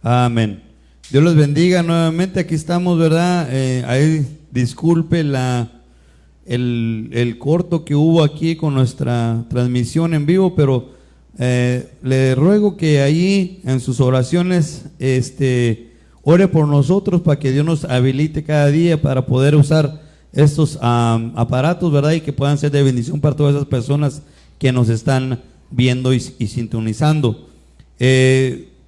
Amén. Dios los bendiga nuevamente. Aquí estamos, ¿verdad? Ahí disculpe el corto que hubo aquí con nuestra transmisión en vivo, pero le ruego que ahí en sus oraciones ore por nosotros para que Dios nos habilite cada día para poder usar estos aparatos, ¿verdad? Y que puedan ser de bendición para todas esas personas que nos están viendo y sintonizando.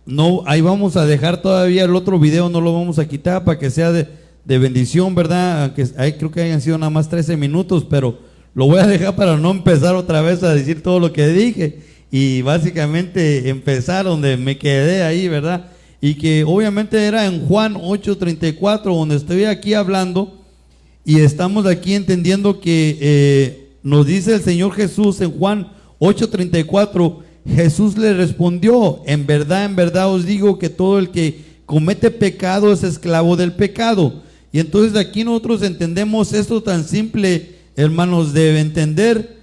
No, ahí vamos a dejar todavía el otro video, no lo vamos a quitar para que sea de bendición, ¿verdad? Aunque ahí creo que hayan sido nada más 13 minutos, pero lo voy a dejar para no empezar otra vez a decir todo lo que dije y básicamente empezar donde me quedé ahí, ¿verdad? Y que obviamente era en Juan 8:34, donde estoy aquí hablando y estamos aquí entendiendo que nos dice el Señor Jesús en Juan 8:34. Jesús le respondió: en verdad os digo que todo el que comete pecado es esclavo del pecado. Y entonces aquí nosotros entendemos esto tan simple, hermanos, de entender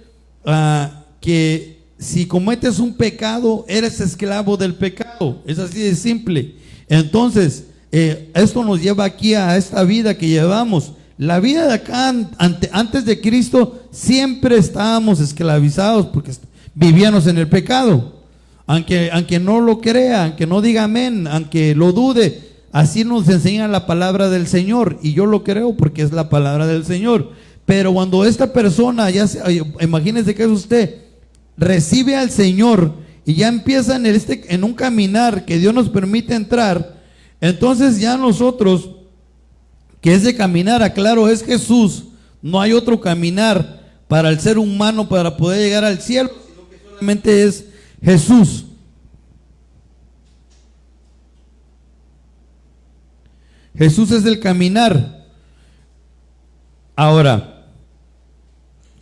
que si cometes un pecado, eres esclavo del pecado. Es así de simple. Entonces, esto nos lleva aquí a esta vida que llevamos. La vida de acá, antes de Cristo, siempre estábamos esclavizados porque vivíamos en el pecado. Aunque no lo crea, aunque no diga amén, aunque lo dude, así nos enseña la palabra del Señor. Y yo lo creo porque es la palabra del Señor. Pero cuando esta persona, imagínese que es usted, recibe al Señor y ya empieza en un caminar que Dios nos permite entrar, entonces ya nosotros, que ese caminar, aclaro, es Jesús, no hay otro caminar para el ser humano para poder llegar al cielo, sino que solamente es Jesús. Jesús es el caminar. Ahora,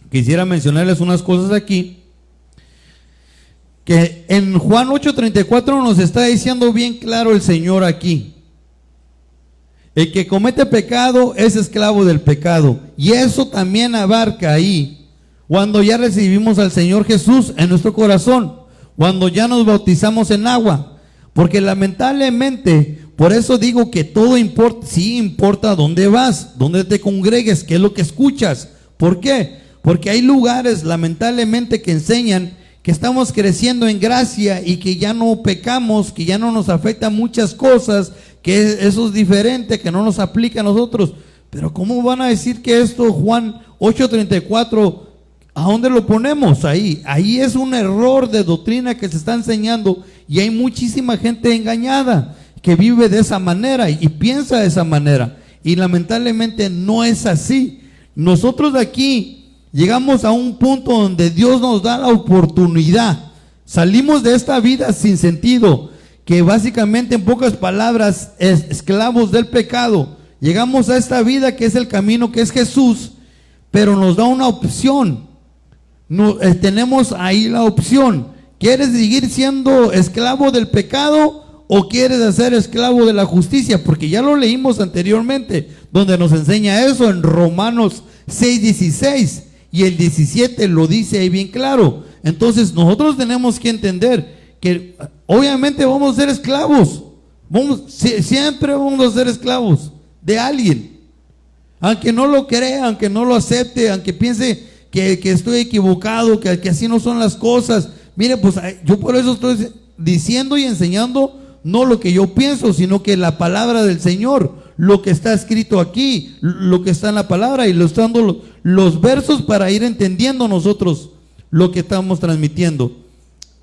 quisiera mencionarles unas cosas aquí, que en Juan 8:34 nos está diciendo bien claro el Señor aquí. El que comete pecado es esclavo del pecado. Y eso también abarca ahí, cuando ya recibimos al Señor Jesús en nuestro corazón, cuando ya nos bautizamos en agua. Porque lamentablemente, por eso digo que todo importa, sí importa dónde vas, dónde te congregues, qué es lo que escuchas. ¿Por qué? Porque hay lugares lamentablemente que enseñan que estamos creciendo en gracia y que ya no pecamos, que ya no nos afectan muchas cosas, que eso es diferente, que no nos aplica a nosotros. Pero ¿cómo van a decir que esto, Juan 8:34, ¿a dónde lo ponemos? Ahí es un error de doctrina que se está enseñando y hay muchísima gente engañada que vive de esa manera y piensa de esa manera. Y lamentablemente no es así. Nosotros de aquí llegamos a un punto donde Dios nos da la oportunidad. Salimos de esta vida sin sentido, que básicamente en pocas palabras es esclavos del pecado. Llegamos a esta vida que es el camino, que es Jesús, pero nos da una opción. Tenemos ahí la opción. ¿Quieres seguir siendo esclavo del pecado o quieres ser esclavo de la justicia? Porque ya lo leímos anteriormente, donde nos enseña eso en Romanos 6:16. Y el 17 lo dice ahí bien claro. Entonces nosotros tenemos que entender que obviamente vamos a ser esclavos. Siempre vamos a ser esclavos de alguien. Aunque no lo crea, aunque no lo acepte, aunque piense que estoy equivocado, que así no son las cosas. Mire, pues yo por eso estoy diciendo y enseñando no lo que yo pienso, sino que la palabra del Señor, lo que está escrito aquí, lo que está en la palabra, y lo están dando los versos para ir entendiendo nosotros lo que estamos transmitiendo.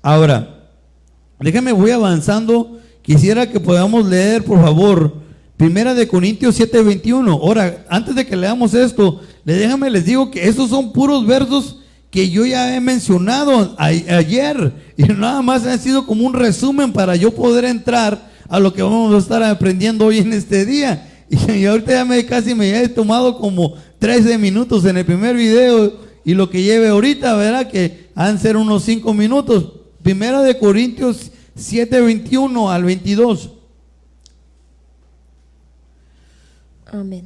Ahora, déjame, voy avanzando. Quisiera que podamos leer, por favor, 1 Corintios 7:21. Ahora, antes de que leamos esto, les digo que estos son puros versos que yo ya he mencionado ayer, y nada más han sido como un resumen para yo poder entrar a lo que vamos a estar aprendiendo hoy en este día. Y ahorita casi me he tomado como 13 minutos en el primer video, y lo que lleve ahorita, verá que han ser unos 5 minutos. 1 Corintios 7:21 al 22. Amén.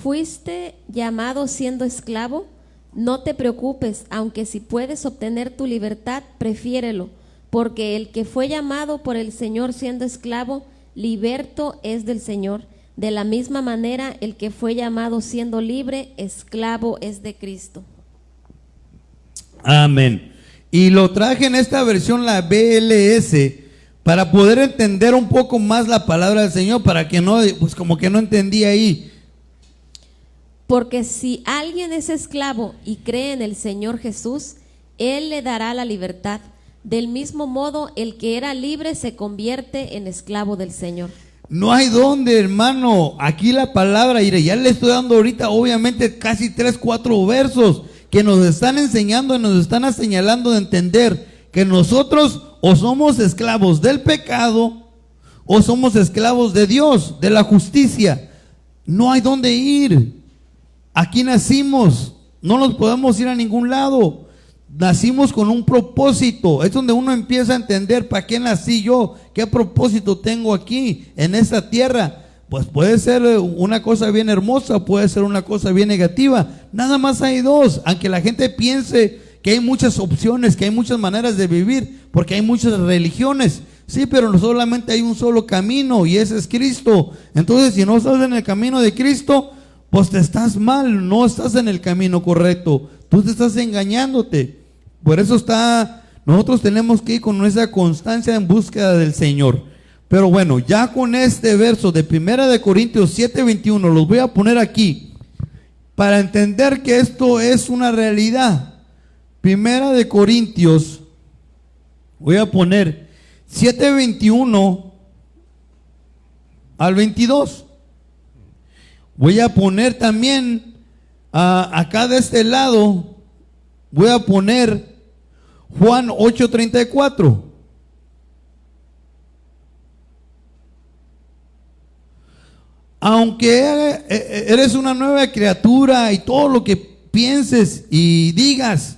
¿Fuiste llamado siendo esclavo? No te preocupes, aunque si puedes obtener tu libertad, prefiérelo. porque el que fue llamado por el Señor siendo esclavo, liberto es del Señor. De la misma manera, el que fue llamado siendo libre, esclavo es de Cristo. Amén. Y lo traje en esta versión, la BLS, para poder entender un poco más la palabra del Señor, para que no, pues como que no entendía ahí. Porque si alguien es esclavo y cree en el Señor Jesús, Él le dará la libertad. Del mismo modo, el que era libre se convierte en esclavo del Señor. No hay dónde, hermano. Aquí la palabra, mire, ya le estoy dando ahorita, obviamente, casi 3, 4 versos que nos están enseñando y nos están señalando de entender que nosotros o somos esclavos del pecado o somos esclavos de Dios, de la justicia. No hay dónde ir. Aquí nacimos, no nos podemos ir a ningún lado. Nacimos con un propósito. Es donde uno empieza a entender para qué nací yo, qué propósito tengo aquí en esta tierra. Pues puede ser una cosa bien hermosa, puede ser una cosa bien negativa. Nada más hay dos, aunque la gente piense que hay muchas opciones, que hay muchas maneras de vivir, porque hay muchas religiones. Sí, pero no solamente hay un solo camino y ese es Cristo. Entonces, si no estás en el camino de Cristo, pues te estás mal, no estás en el camino correcto. Tú te estás engañándote. Por eso nosotros tenemos que ir con nuestra constancia en búsqueda del Señor. Pero bueno, ya con este verso de 1 Corintios 7:21, los voy a poner aquí para entender que esto es una realidad. 1 Corintios, voy a poner 7:21 al 22. Voy a poner también acá de este lado, voy a poner Juan 8:34. Aunque eres una nueva criatura y todo lo que pienses y digas,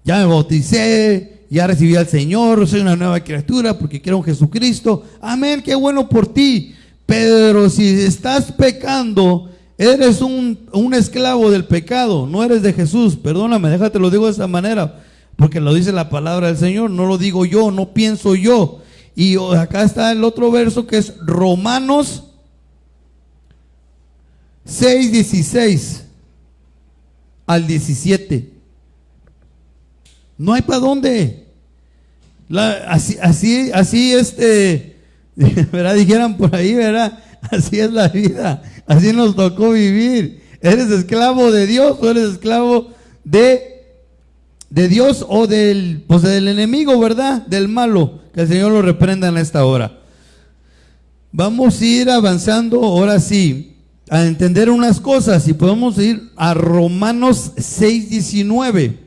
ya me bauticé, ya recibí al Señor, soy una nueva criatura porque quiero un Jesucristo, amén, qué bueno por ti. Pero si estás pecando, eres un esclavo del pecado, no eres de Jesús. Perdóname, déjate lo digo de esa manera, porque lo dice la palabra del Señor, no lo digo yo, no pienso yo. Y acá está el otro verso que es Romanos 6:16 al 17. No hay para dónde. Así ¿verdad? Dijeran por ahí, ¿verdad? Así es la vida, así nos tocó vivir. ¿Eres esclavo de Dios o eres esclavo de Dios o del enemigo, ¿verdad? Del malo. Que el Señor lo reprenda en esta hora. Vamos a ir avanzando ahora sí a entender unas cosas y podemos ir a Romanos 6:19.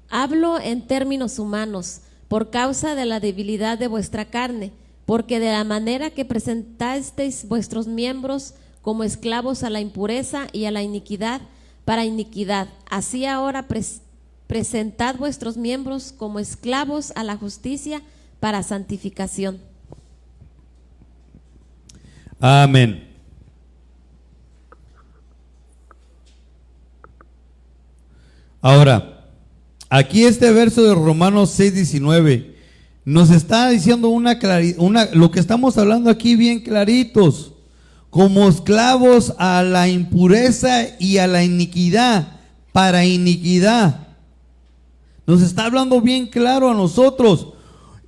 Hablo en términos humanos, por causa de la debilidad de vuestra carne, porque de la manera que presentasteis vuestros miembros como esclavos a la impureza y a la iniquidad, para iniquidad, así ahora presentad vuestros miembros como esclavos a la justicia para santificación. Amén. Ahora, aquí este verso de Romanos 6:19 nos está diciendo lo que estamos hablando aquí bien claritos, como esclavos a la impureza y a la iniquidad, para iniquidad. Nos está hablando bien claro a nosotros,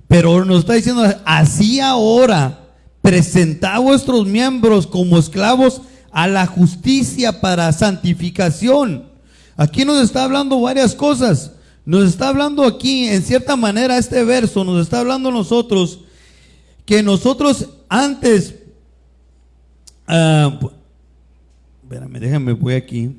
pero nos está diciendo así ahora. Presentad vuestros miembros como esclavos a la justicia para santificación. Aquí nos está hablando varias cosas. Nos está hablando aquí, en cierta manera, este verso nos está hablando a nosotros que nosotros antes, espérame, déjame, voy aquí.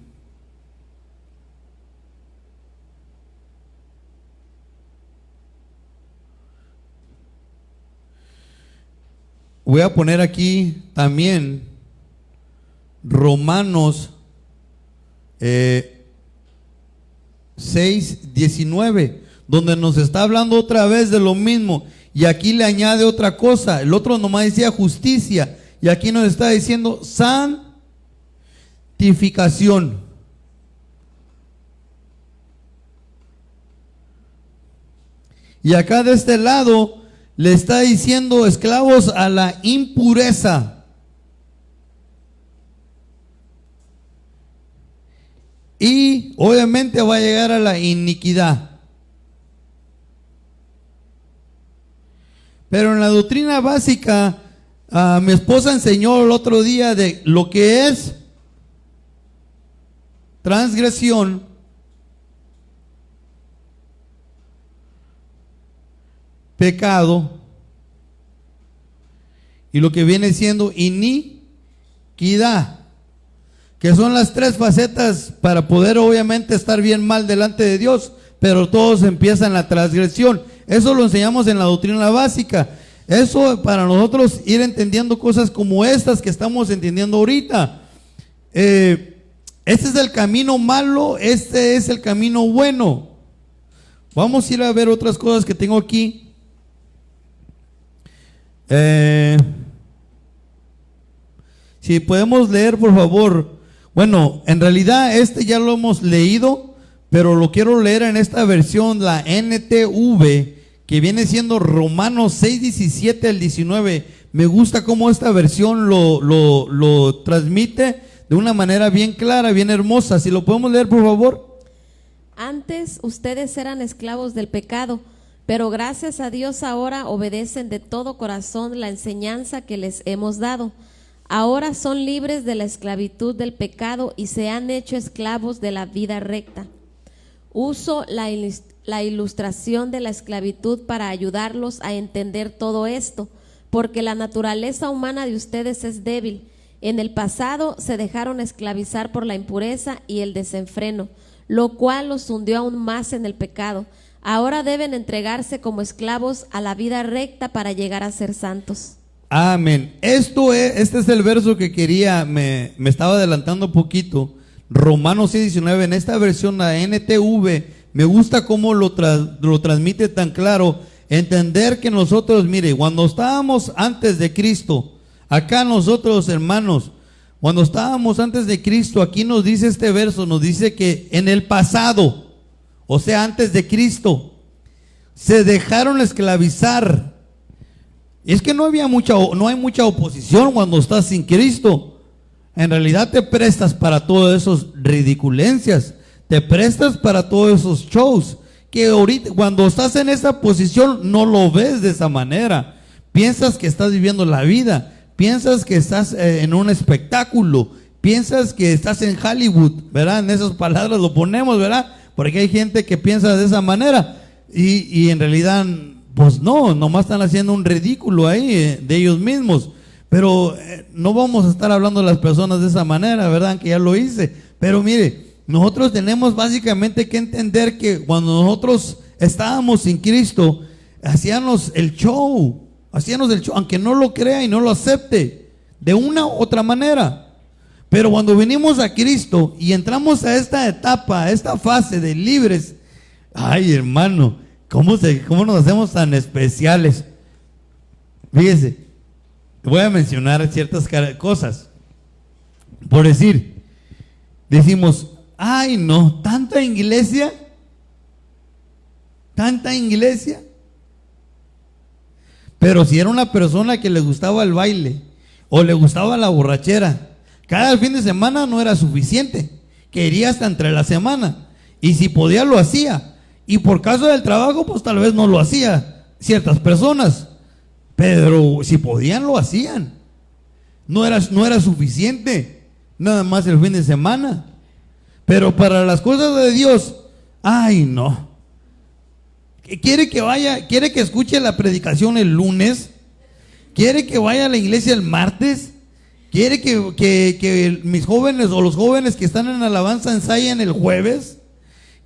Voy a poner aquí también Romanos 6:19, donde nos está hablando otra vez de lo mismo. Y aquí le añade otra cosa. El otro nomás decía justicia. Y aquí nos está diciendo santificación. Y acá de este lado le está diciendo esclavos a la impureza. Y obviamente va a llegar a la iniquidad. Pero en la doctrina básica, mi esposa enseñó el otro día de lo que es transgresión, pecado, y lo que viene siendo iniquidad, que son las tres facetas para poder obviamente estar bien mal delante de Dios, pero todos empiezan en la transgresión. Eso lo enseñamos en la doctrina básica. Eso para nosotros ir entendiendo cosas como estas que estamos entendiendo ahorita. Este es el camino malo, este es el camino bueno. Vamos a ir a ver otras cosas que tengo aquí. Si podemos leer, por favor. Bueno, en realidad ya lo hemos leído, pero lo quiero leer en esta versión, la NTV, que viene siendo Romanos 6, 17 al 19. Me gusta cómo esta versión lo transmite de una manera bien clara, bien hermosa. Si lo podemos leer, por favor. Antes ustedes eran esclavos del pecado, pero gracias a Dios ahora obedecen de todo corazón la enseñanza que les hemos dado. Ahora son libres de la esclavitud del pecado y se han hecho esclavos de la vida recta. Uso la ilustración de la esclavitud para ayudarlos a entender todo esto, porque la naturaleza humana de ustedes es débil. En el pasado se dejaron esclavizar por la impureza y el desenfreno, lo cual los hundió aún más en el pecado. Ahora deben entregarse como esclavos a la vida recta para llegar a ser santos. Amén. Este es el verso que quería, me estaba adelantando un poquito. Romanos 6:19, en esta versión, la NTV, me gusta cómo lo transmite tan claro. Entender que nosotros, mire, cuando estábamos antes de Cristo, acá nosotros, hermanos, cuando estábamos antes de Cristo, aquí nos dice este verso, nos dice que en el pasado, o sea, antes de Cristo, se dejaron esclavizar. Y es que no hay mucha oposición cuando estás sin Cristo. En realidad te prestas para todas esas ridiculencias, te prestas para todos esos shows, que ahorita cuando estás en esa posición no lo ves de esa manera. Piensas que estás viviendo la vida, piensas que estás en un espectáculo, piensas que estás en Hollywood, ¿verdad? En esas palabras lo ponemos, ¿verdad? Porque hay gente que piensa de esa manera y en realidad, pues no, nomás están haciendo un ridículo ahí de ellos mismos. Pero no vamos a estar hablando de las personas de esa manera, ¿verdad? Que ya lo hice. Pero mire, nosotros tenemos básicamente que entender que cuando nosotros estábamos sin Cristo, hacíamos el show, aunque no lo crea y no lo acepte, de una u otra manera. Pero cuando venimos a Cristo y entramos a esta etapa, a esta fase de libres, ay hermano, ¿cómo nos hacemos tan especiales? Fíjese. Voy a mencionar ciertas cosas. Por decir, decimos, ay no, tanta iglesia. Pero si era una persona que le gustaba el baile o le gustaba la borrachera, cada fin de semana no era suficiente, quería hasta entre la semana. Y si podía lo hacía. Y por caso del trabajo, pues tal vez no lo hacía ciertas personas. Pero si podían, lo hacían. No era suficiente, nada más el fin de semana. Pero para las cosas de Dios, ay no. Quiere que escuche la predicación el lunes. Quiere que vaya a la iglesia el martes. Quiere que mis jóvenes o los jóvenes que están en alabanza ensayen el jueves.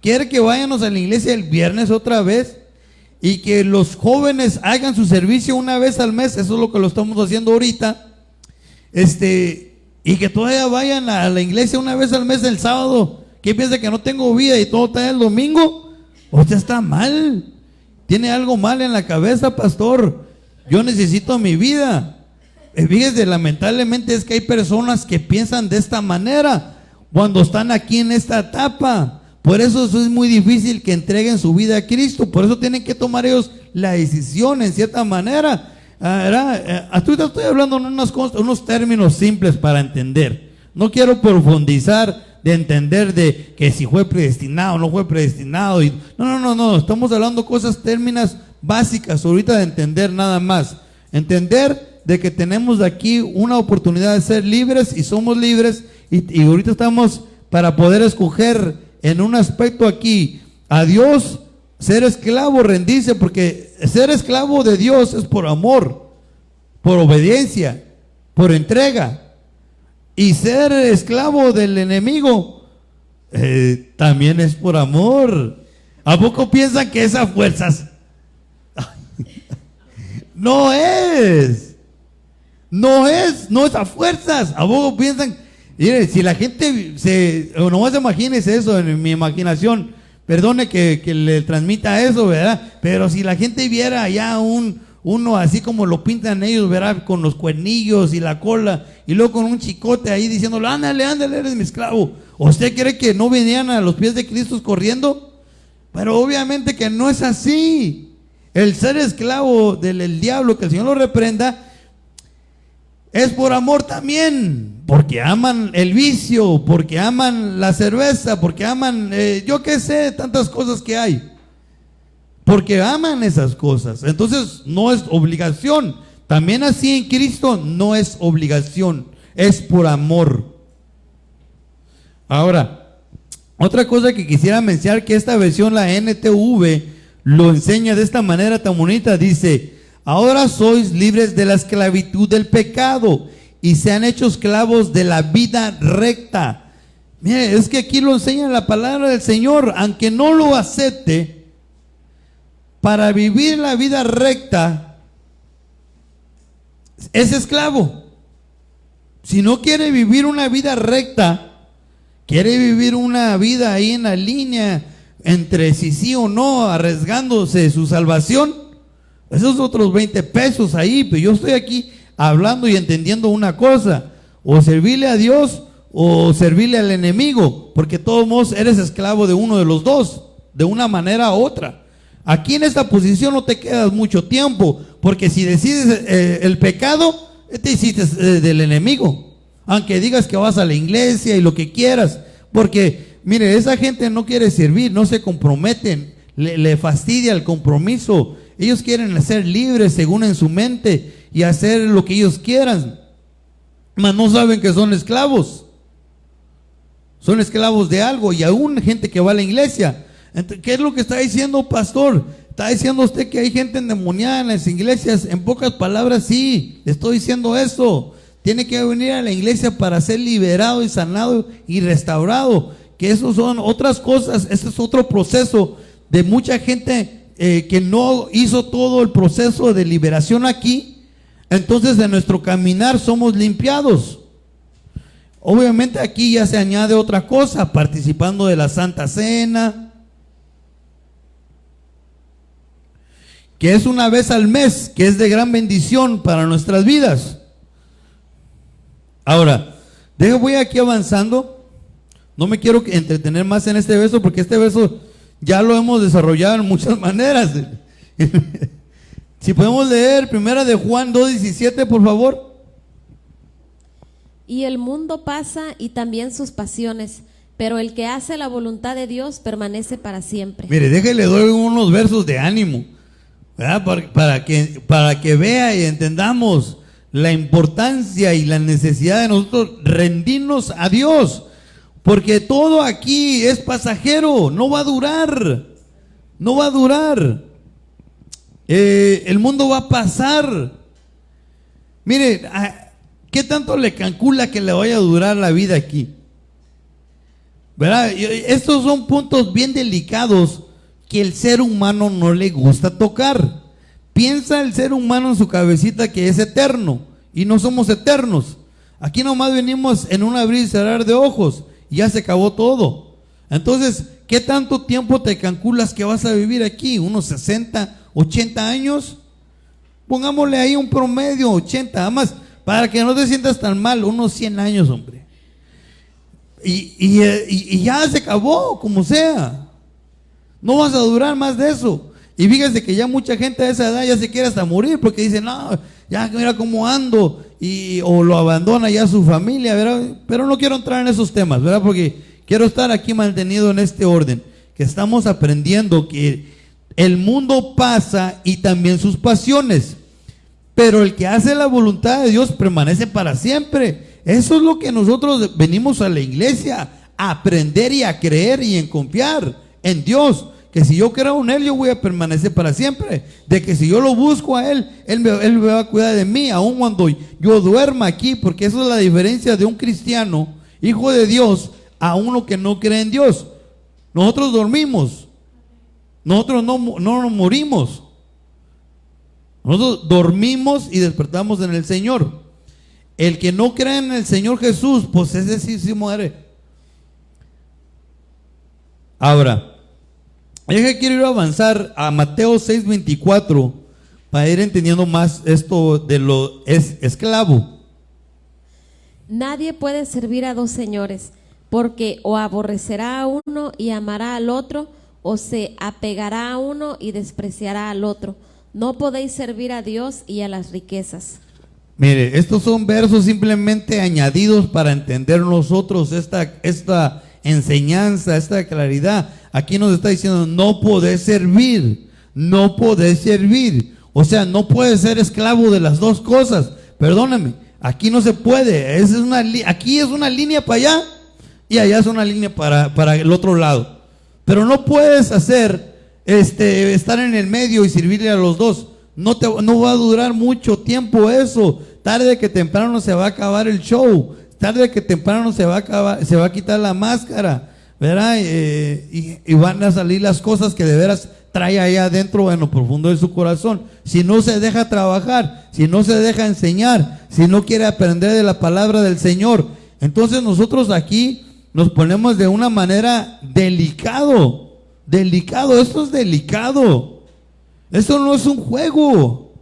Quiere que vayamos a la iglesia el viernes otra vez. Y que los jóvenes hagan su servicio una vez al mes. Eso es lo que lo estamos haciendo ahorita. Y que todavía vayan a la iglesia una vez al mes el sábado. ¿Qué piensa que no tengo vida y todo está el domingo? Usted está mal. Tiene algo mal en la cabeza, pastor. Yo necesito mi vida. Fíjese, lamentablemente es que hay personas que piensan de esta manera cuando están aquí en esta etapa. Por eso es muy difícil que entreguen su vida a Cristo. Por eso tienen que tomar ellos la decisión en cierta manera. Ahorita estoy hablando en unos términos simples para entender. No quiero profundizar de entender de que si fue predestinado o no fue predestinado. No. Estamos hablando términos básicas ahorita de entender nada más. Entender de que tenemos aquí una oportunidad de ser libres y somos libres. Y ahorita estamos para poder escoger en un aspecto aquí a Dios, ser esclavo, rendirse, porque ser esclavo de Dios es por amor, por obediencia, por entrega. Y ser esclavo del enemigo también es por amor. ¿A poco piensan que es a fuerzas? No es a fuerzas. ¿A poco piensan? Mire, si la gente nomás imagínese eso en mi imaginación, perdone que le transmita eso, ¿verdad? Pero si la gente viera ya uno así como lo pintan ellos, ¿verdad? Con los cuernillos y la cola, y luego con un chicote ahí diciéndole, ándale, eres mi esclavo. ¿Usted cree que no venían a los pies de Cristo corriendo? Pero obviamente que no es así. El ser esclavo del diablo, que el Señor lo reprenda, es por amor también, porque aman el vicio, porque aman la cerveza, porque aman, yo qué sé, tantas cosas que hay. Porque aman esas cosas. Entonces no es obligación. También así en Cristo no es obligación, es por amor. Ahora, otra cosa que quisiera mencionar, que esta versión, la NTV, lo enseña de esta manera tan bonita. Dice: ahora sois libres de la esclavitud del pecado y se han hecho esclavos de la vida recta. Mire, es que aquí lo enseña la palabra del Señor. Aunque no lo acepte, para vivir la vida recta es esclavo. Si no quiere vivir una vida recta, quiere vivir una vida ahí en la línea entre si sí o no, arriesgándose su salvación, esos otros 20 pesos ahí. Pero yo estoy aquí hablando y entendiendo una cosa: o servirle a Dios o servirle al enemigo, porque de todos modos eres esclavo de uno de los dos, de una manera u otra. Aquí en esta posición no te quedas mucho tiempo, porque si decides el pecado, te hiciste del enemigo, aunque digas que vas a la iglesia y lo que quieras. Porque mire, esa gente no quiere servir, no se comprometen, le fastidia el compromiso. Ellos quieren ser libres según en su mente y hacer lo que ellos quieran, mas no saben que son esclavos. Son esclavos de algo. Y aún gente que va a la iglesia. Entonces, ¿qué es lo que está diciendo, pastor? ¿Está diciendo usted que hay gente endemoniada en las iglesias? En pocas palabras, sí, le estoy diciendo eso. Tiene que venir a la iglesia para ser liberado y sanado y restaurado. Que eso son otras cosas. Ese es otro proceso de mucha gente que no hizo todo el proceso de liberación aquí. Entonces en nuestro caminar somos limpiados. Obviamente aquí ya se añade otra cosa: participando de la Santa Cena, que es una vez al mes, que es de gran bendición para nuestras vidas. Ahora, voy aquí avanzando. No me quiero entretener más en este verso, porque este verso ya lo hemos desarrollado en muchas maneras. Si podemos leer primera de Juan 2:17, por favor. Y el mundo pasa y también sus pasiones, pero el que hace la voluntad de Dios permanece para siempre. Mire, déjele doy unos versos de ánimo, ¿verdad? Para que vea y entendamos la importancia y la necesidad de nosotros rendirnos a Dios, porque todo aquí es pasajero, no va a durar, no va a durar. El mundo va a pasar. Mire, ¿qué tanto le calcula que le vaya a durar la vida aquí? ¿Verdad? Estos son puntos bien delicados que el ser humano no le gusta tocar. Piensa el ser humano en su cabecita que es eterno, y no somos eternos. Aquí nomás venimos en un abrir y cerrar de ojos y ya se acabó todo. Entonces, ¿qué tanto tiempo te calculas que vas a vivir aquí? ¿Unos 60, 80 años? Pongámosle ahí un promedio, 80, además, para que no te sientas tan mal, unos 100 años, hombre. y ya se acabó, como sea. No vas a durar más de eso. Y fíjese que ya mucha gente a esa edad ya se quiere hasta morir porque dice, no, ya mira cómo ando, o lo abandona ya su familia, ¿verdad? Pero no quiero entrar en esos temas, ¿verdad? Porque quiero estar aquí mantenido en este orden, que estamos aprendiendo que el mundo pasa y también sus pasiones, pero el que hace la voluntad de Dios permanece para siempre. Eso es lo que nosotros venimos a la iglesia, a aprender y a creer y en confiar en Dios. Que si yo creo en Él, yo voy a permanecer para siempre. De que si yo lo busco a Él, Él me va a cuidar de mí, aun cuando yo duerma aquí. Porque esa es la diferencia de un cristiano, hijo de Dios, a uno que no cree en Dios. Nosotros dormimos. Nosotros no nos morimos. Nosotros dormimos y despertamos en el Señor. El que no cree en el Señor Jesús, pues ese sí muere. Ahora, yo quiero ir a avanzar a Mateo 6:24 para ir entendiendo más esto de lo esclavo. Nadie puede servir a dos señores, porque o aborrecerá a uno y amará al otro, o se apegará a uno y despreciará al otro. No podéis servir a Dios y a las riquezas. Mire, estos son versos simplemente añadidos para entender nosotros esta enseñanza, esta claridad. Aquí nos está diciendo, no podés servir, no podés servir. O sea, no puedes ser esclavo de las dos cosas. Perdóname, aquí no se puede. Aquí es una línea para allá y allá es una línea para el otro lado. Pero no puedes estar en el medio y servirle a los dos. No va a durar mucho tiempo eso. Tarde que temprano se va a acabar el show. Tarde que temprano se va a quitar la máscara, ¿verdad? Y van a salir las cosas que de veras trae allá adentro en lo profundo de su corazón. Si no se deja trabajar, si no se deja enseñar, si no quiere aprender de la palabra del Señor, entonces nosotros aquí nos ponemos de una manera delicado. Esto es delicado. Esto no es un juego.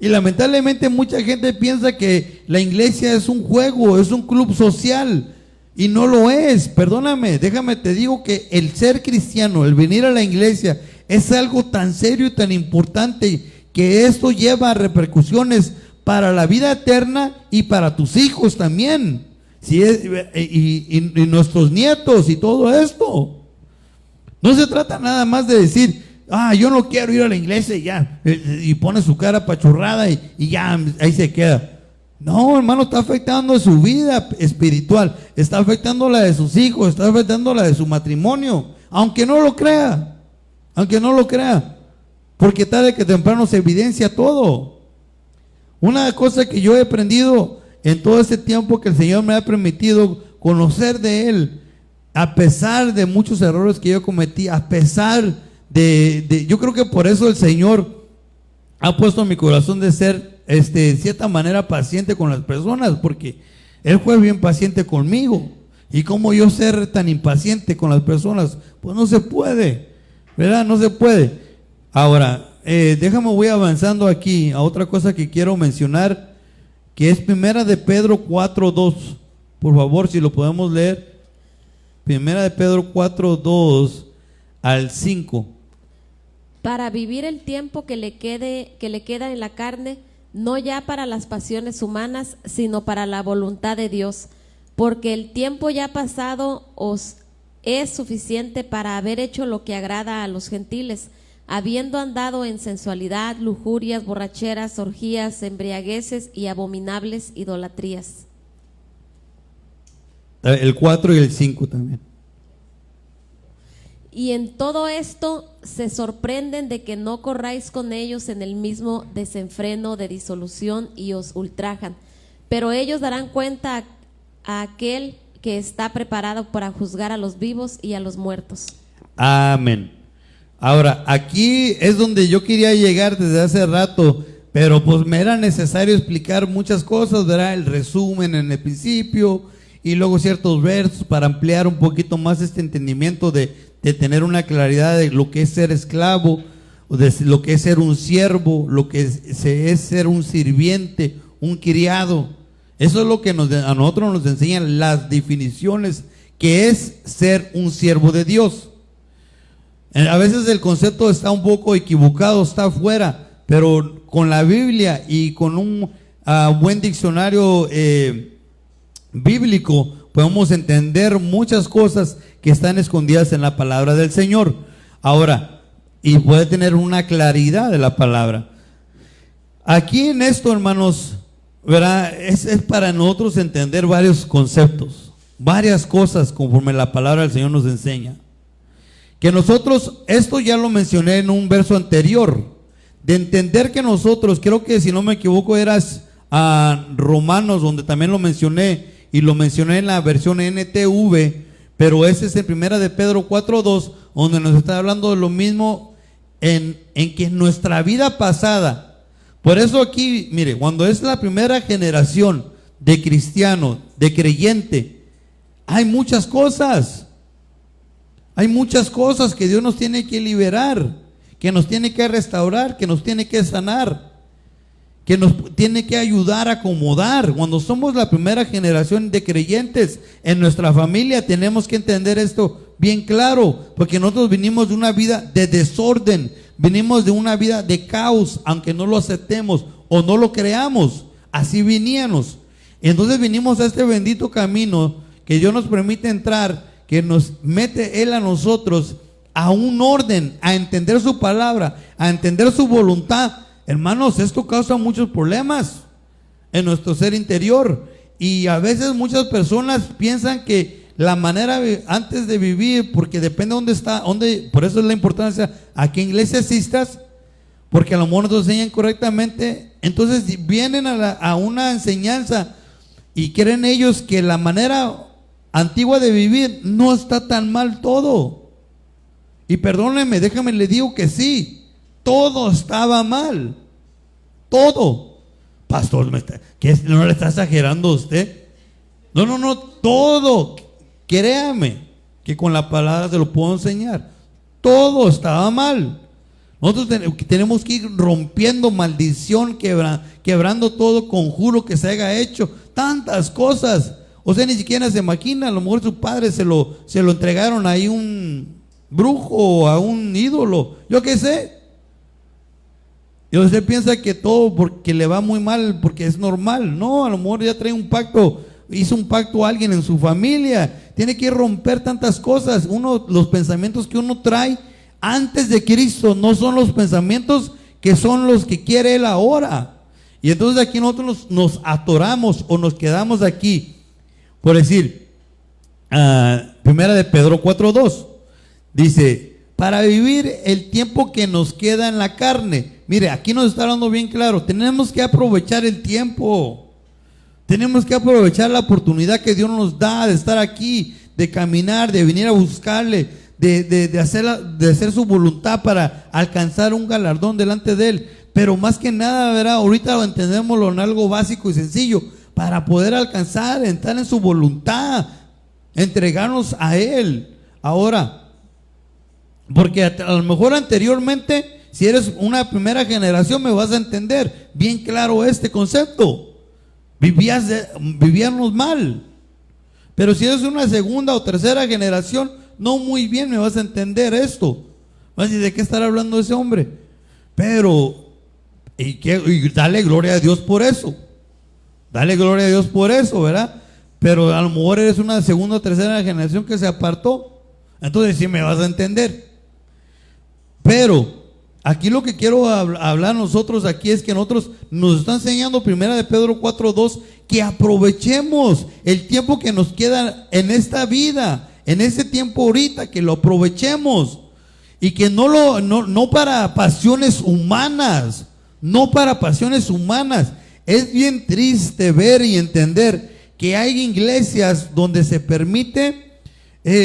Y lamentablemente mucha gente piensa que la iglesia es un juego, es un club social, y no lo es. Perdóname, déjame te digo que el ser cristiano, el venir a la iglesia, es algo tan serio y tan importante que esto lleva a repercusiones para la vida eterna y para tus hijos también, y nuestros nietos y todo esto. No se trata nada más de decir, yo no quiero ir a la iglesia y ya, y pone su cara apachurrada y ya, ahí se queda. No, hermano, está afectando su vida espiritual, está afectando la de sus hijos, está afectando la de su matrimonio, aunque no lo crea, porque tarde que temprano se evidencia todo. Una cosa que yo he aprendido en todo este tiempo que el Señor me ha permitido conocer de Él, a pesar de muchos errores que yo cometí, a pesar yo creo que por eso el Señor ha puesto en mi corazón de ser de cierta manera paciente con las personas, porque Él fue bien paciente conmigo. Y como yo ser tan impaciente con las personas, pues no se puede, ¿verdad? No se puede. Ahora, voy avanzando aquí a otra cosa que quiero mencionar, que es Primera de Pedro 4:2. Por favor, si lo podemos leer. Primera de Pedro 4:2 al 5. Para vivir el tiempo que le queda en la carne, no ya para las pasiones humanas, sino para la voluntad de Dios, porque el tiempo ya pasado os es suficiente para haber hecho lo que agrada a los gentiles, habiendo andado en sensualidad, lujurias, borracheras, orgías, embriagueces y abominables idolatrías. El 4 y el 5 también. Y en todo esto se sorprenden de que no corráis con ellos en el mismo desenfreno de disolución y os ultrajan. Pero ellos darán cuenta a aquel que está preparado para juzgar a los vivos y a los muertos. Amén. Ahora, aquí es donde yo quería llegar desde hace rato, pero pues me era necesario explicar muchas cosas, ¿verdad? El resumen en el principio y luego ciertos versos para ampliar un poquito más este entendimiento de tener una claridad de lo que es ser esclavo, de lo que es ser un siervo, lo que es ser un sirviente, un criado. Eso es lo que a nosotros nos enseñan las definiciones que es ser un siervo de Dios. A veces el concepto está un poco equivocado, está afuera, pero con la Biblia y con un buen diccionario bíblico podemos entender muchas cosas que están escondidas en la palabra del Señor. Ahora, y puede tener una claridad de la palabra. Aquí en esto, hermanos, ¿verdad? Es para nosotros entender varios conceptos, varias cosas conforme la palabra del Señor nos enseña. Que nosotros, esto ya lo mencioné en un verso anterior, de entender que nosotros, creo que si no me equivoco eras a Romanos, donde también lo mencioné, y lo mencioné en la versión NTV, pero ese es en primera de Pedro 4:2, donde nos está hablando de lo mismo en que en nuestra vida pasada. Por eso aquí, mire, cuando es la primera generación de cristiano, de creyente, hay muchas cosas que Dios nos tiene que liberar, que nos tiene que restaurar, que nos tiene que sanar, que nos tiene que ayudar a acomodar. Cuando somos la primera generación de creyentes en nuestra familia, tenemos que entender esto bien claro, porque nosotros vinimos de una vida de desorden, venimos de una vida de caos, aunque no lo aceptemos o no lo creamos, así veníamos. Entonces vinimos a este bendito camino que Dios nos permite entrar, que nos mete Él a nosotros a un orden, a entender su palabra, a entender su voluntad. Hermanos, esto causa muchos problemas en nuestro ser interior, y a veces muchas personas piensan que la manera antes de vivir, porque depende de dónde está, por eso es la importancia a qué iglesia asistas, porque a lo mejor no te enseñan correctamente. Entonces vienen a una enseñanza y creen ellos que la manera antigua de vivir no está tan mal todo. Y perdónenme, déjame le digo que sí, todo estaba mal, todo. Pastor, ¿qué, no le está exagerando usted? No, todo. Créame que con la palabra se lo puedo enseñar. Todo estaba mal. Nosotros tenemos que ir rompiendo maldición, quebrando todo conjuro que se haya hecho, tantas cosas. O sea, ni siquiera se imagina, a lo mejor su padre se lo entregaron ahí un brujo o a un ídolo, yo qué sé. Y usted piensa que todo porque le va muy mal, porque es normal. No, a lo mejor ya trae un pacto, hizo un pacto a alguien en su familia. Tiene que romper tantas cosas. Los pensamientos que uno trae antes de Cristo no son los pensamientos que son los que quiere Él ahora. Y entonces aquí nosotros nos atoramos o nos quedamos aquí. Por decir, primera de Pedro 4:2, dice, para vivir el tiempo que nos queda en la carne. Mire, aquí nos está hablando bien claro, tenemos que aprovechar el tiempo, tenemos que aprovechar la oportunidad que Dios nos da de estar aquí, de caminar, de venir a buscarle, de hacer su voluntad para alcanzar un galardón delante de Él. Pero más que nada, ¿verdad? Ahorita entendémoslo en algo básico y sencillo, para poder alcanzar, entrar en su voluntad, entregarnos a Él. Ahora, porque a lo mejor anteriormente, si eres una primera generación, me vas a entender bien claro este concepto. Vivíamos mal. Pero si eres una segunda o tercera generación, no muy bien me vas a entender esto. Vas a decir, ¿de qué estará hablando ese hombre? Pero, y dale gloria a Dios por eso. Dale gloria a Dios por eso, ¿verdad? Pero a lo mejor eres una segunda o tercera generación que se apartó. Entonces sí me vas a entender. Pero aquí lo que quiero hablar nosotros aquí es que nosotros nos está enseñando primera de Pedro 4:2 que aprovechemos el tiempo que nos queda en esta vida, en ese tiempo ahorita, que lo aprovechemos y que no para pasiones humanas, no para pasiones humanas. Es bien triste ver y entender que hay iglesias donde se permite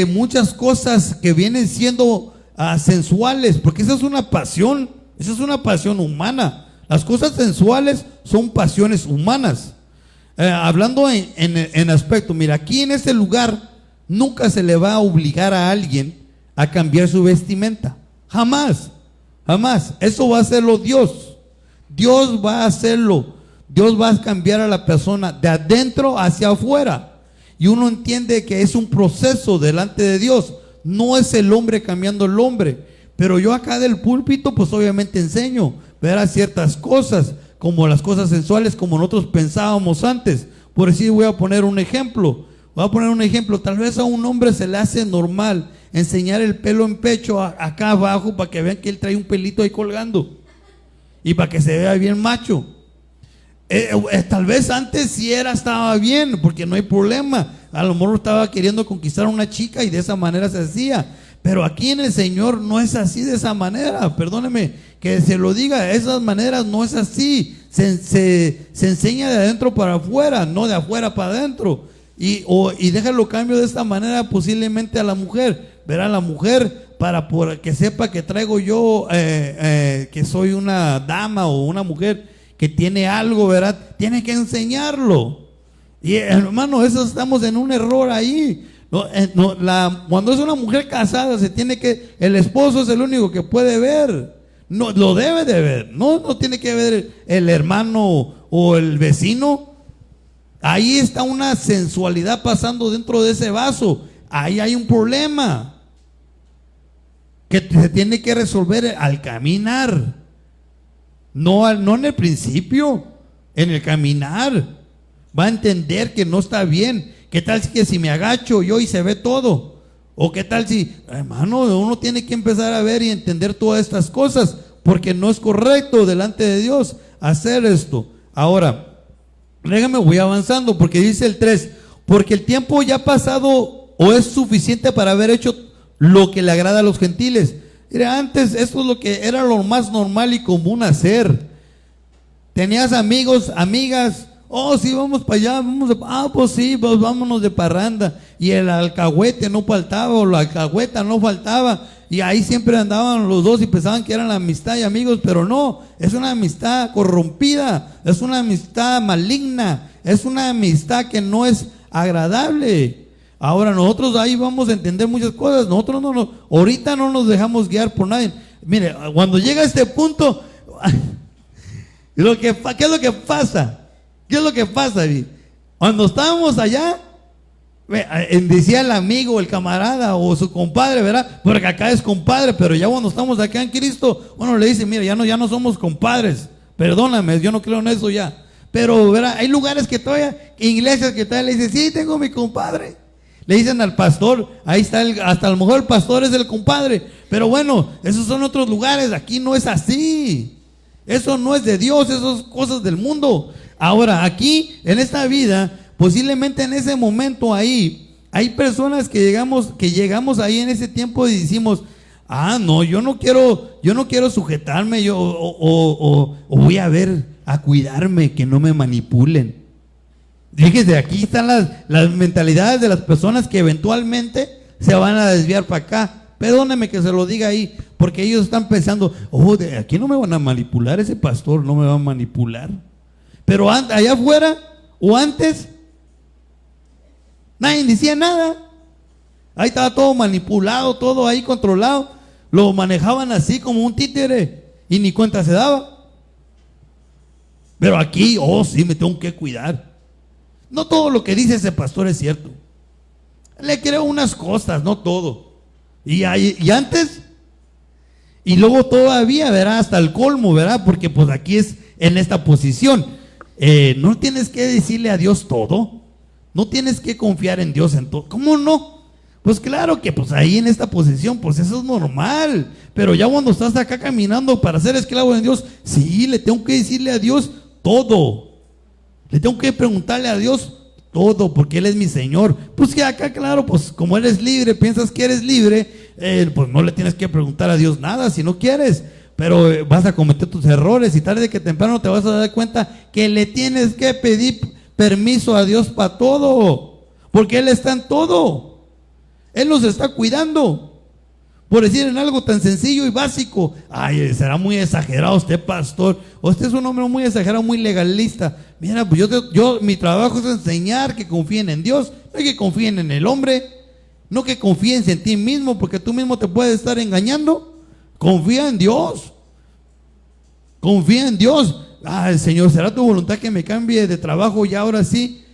muchas cosas que vienen siendo sensuales, porque esa es una pasión humana. Las cosas sensuales son pasiones humanas. Hablando en aspecto, mira, aquí en este lugar nunca se le va a obligar a alguien a cambiar su vestimenta, jamás, eso va a hacerlo Dios va a hacerlo. Dios va a cambiar a la persona de adentro hacia afuera. y uno entiende que es un proceso delante de Dios. No es el hombre cambiando el hombre. Pero yo acá del púlpito pues obviamente enseño, ¿verdad? Ciertas cosas, como las cosas sensuales como nosotros pensábamos antes. Por decir, voy a poner un ejemplo. Tal vez a un hombre se le hace normal enseñar el pelo en pecho acá abajo para que vean que él trae un pelito ahí colgando y para que se vea bien macho. Tal vez antes sí estaba bien, porque no hay problema. A lo mejor estaba queriendo conquistar a una chica y de esa manera se hacía. Pero aquí en el Señor no es así de esa manera. Perdóneme que se lo diga, de esas maneras no es así. Se enseña de adentro para afuera, no de afuera para adentro. Y déjalo cambio de esta manera posiblemente a la mujer. Verá, la mujer, para que sepa que traigo yo, que soy una dama o una mujer que tiene algo, ¿verdad? Tiene que enseñarlo. Y hermano, eso estamos en un error ahí. Cuando es una mujer casada, el esposo es el único que puede ver. No, lo debe de ver. No tiene que ver el hermano o el vecino. Ahí está una sensualidad pasando dentro de ese vaso. Ahí hay un problema que se tiene que resolver al caminar. No en el principio, en el caminar. Va a entender que no está bien. ¿Qué tal que si me agacho yo y se ve todo? ¿O qué tal si, hermano, uno tiene que empezar a ver y entender todas estas cosas? Porque no es correcto delante de Dios hacer esto. Ahora, déjame, voy avanzando, porque dice el 3, porque el tiempo ya pasado o es suficiente para haber hecho lo que le agrada a los gentiles. Mira, antes esto es lo que era lo más normal y común hacer. Tenías amigos, amigas, oh sí, vamos para allá, pues sí, pues vámonos de parranda. Y el alcahuete no faltaba, o la alcahueta no faltaba. Y ahí siempre andaban los dos y pensaban que eran la amistad y amigos, pero no, es una amistad corrompida, es una amistad maligna, es una amistad que no es agradable. Ahora nosotros ahí vamos a entender muchas cosas. Nosotros ahorita no nos dejamos guiar por nadie. Mire, cuando llega a este punto, ¿qué es lo que pasa? ¿Qué es lo que pasa? Cuando estábamos allá, decía el amigo, el camarada o su compadre, ¿verdad? Porque acá es compadre, pero ya cuando estamos acá en Cristo, uno le dice, mira, ya no somos compadres, perdóname, yo no creo en eso ya. Pero, ¿verdad? Hay lugares que todavía, iglesias que todavía le dicen, sí, tengo mi compadre. Le dicen al pastor, ahí está, hasta a lo mejor el pastor es el compadre. Pero bueno, esos son otros lugares, aquí no es así. Eso no es de Dios, eso es cosas del mundo. Ahora, aquí, en esta vida, posiblemente en ese momento ahí, hay personas que llegamos ahí en ese tiempo y decimos, no, yo no quiero sujetarme, o voy a ver, a cuidarme, que no me manipulen. Fíjese, aquí están las mentalidades de las personas que eventualmente se van a desviar para acá. Perdóneme que se lo diga ahí, porque ellos están pensando, de aquí no me van a manipular, ese pastor no me va a manipular. Pero allá afuera, o antes, nadie decía nada. Ahí estaba todo manipulado, todo ahí controlado. Lo manejaban así como un títere y ni cuenta se daba. Pero aquí, sí, me tengo que cuidar. No todo lo que dice ese pastor es cierto. Le creo unas cosas, no todo. Y antes, y luego todavía, ¿verdad? Hasta el colmo, ¿verdad? Porque pues aquí es en esta posición. No tienes que decirle a Dios todo. No tienes que confiar en Dios en todo. ¿Cómo no? Pues claro que pues ahí en esta posición, pues eso es normal. Pero ya cuando estás acá caminando para ser esclavo de Dios, sí, le tengo que decirle a Dios todo. Le tengo que preguntarle a Dios todo, porque Él es mi Señor. Pues que acá, claro, pues como eres libre, piensas que eres libre, pues no le tienes que preguntar a Dios nada si no quieres. Pero vas a cometer tus errores y tarde que temprano te vas a dar cuenta que le tienes que pedir permiso a Dios para todo, porque Él está en todo. Él nos está cuidando. Por decir en algo tan sencillo y básico, será muy exagerado usted, pastor. Usted es un hombre muy exagerado, muy legalista. Mira, pues mi trabajo es enseñar que confíen en Dios, no que confíen en el hombre, no que confíen en ti mismo, porque tú mismo te puedes estar engañando. Confía en Dios. Confía en Dios. Señor, ¿será tu voluntad que me cambie de trabajo ya ahora sí?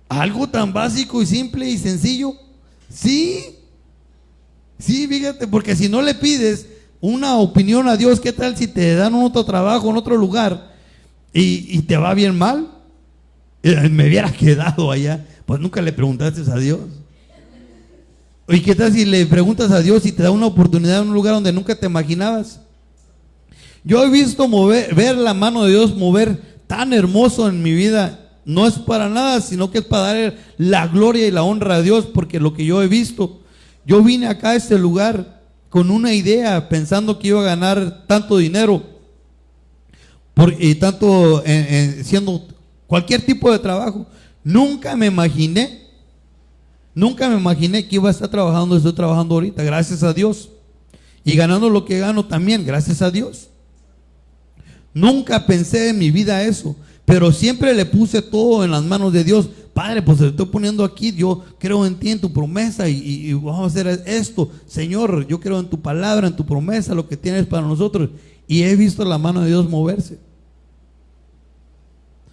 Algo tan básico y simple y sencillo. Sí, sí, fíjate, porque si no le pides una opinión a Dios, ¿qué tal si te dan un otro trabajo en otro lugar y te va bien mal? Me hubiera quedado allá. Pues nunca le preguntaste a Dios. ¿Y qué tal si le preguntas a Dios y te da una oportunidad en un lugar donde nunca te imaginabas? Yo he visto ver la mano de Dios mover tan hermoso en mi vida. No es para nada, sino que es para dar la gloria y la honra a Dios, porque lo que yo he visto, yo vine acá a este lugar con una idea, pensando que iba a ganar tanto dinero, y tanto siendo cualquier tipo de trabajo. Nunca me imaginé que iba a estar trabajando, estoy trabajando ahorita, gracias a Dios, y ganando lo que gano también, gracias a Dios. Nunca pensé en mi vida eso, pero siempre le puse todo en las manos de Dios. Padre, pues te estoy poniendo aquí, yo creo en ti, en tu promesa, y vamos a hacer esto. Señor, yo creo en tu palabra, en tu promesa, lo que tienes para nosotros. Y he visto la mano de Dios moverse.